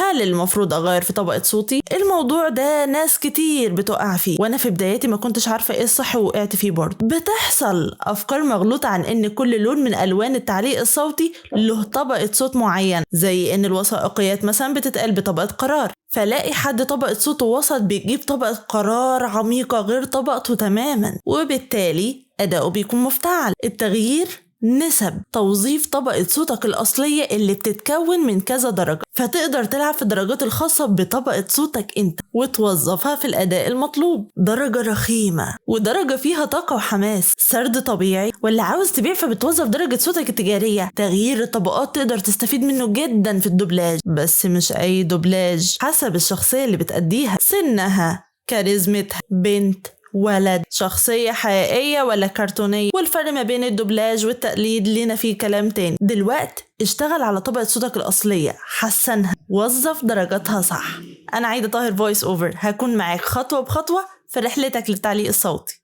هل المفروض أغير في طبقة صوتي؟ الموضوع ده ناس كتير بتقع فيه، وأنا في بداياتي ما كنتش عارفة إيه الصح ووقعت فيه برضه. بتحصل أفكار مغلوطة عن إن كل لون من ألوان التعليق الصوتي له طبقة صوت معين، زي إن الوثائقيات مثلا بتتقال بطبقة قرار، فلاقي حد طبقة صوته وسط بيجيب طبقة قرار عميقة غير طبقته تماما، وبالتالي أداؤه بيكون مفتعل. التغيير نسب توظيف طبقة صوتك الأصلية اللي بتتكون من كذا درجة، فتقدر تلعب في الدرجات الخاصة بطبقة صوتك انت وتوظفها في الأداء المطلوب. درجة رخيمة ودرجة فيها طاقة وحماس، سرد طبيعي، ولا عاوز تبيع فبتوظف درجة صوتك التجارية. تغيير الطبقات تقدر تستفيد منه جدا في الدوبلاج، بس مش أي دوبلاج، حسب الشخصية اللي بتأديها، سنها، كاريزمتها، بنت، ولد، شخصية حقيقية ولا كرتونية. والفرق ما بين الدوبلاج والتقليد لنا فيه كلام تاني. دلوقتي اشتغل على طبقة صوتك الأصلية، حسنها، وظف درجاتها صح. أنا عايدة طاهر فويس أوفر، هكون معاك خطوة بخطوة في رحلتك للتعليق الصوتي.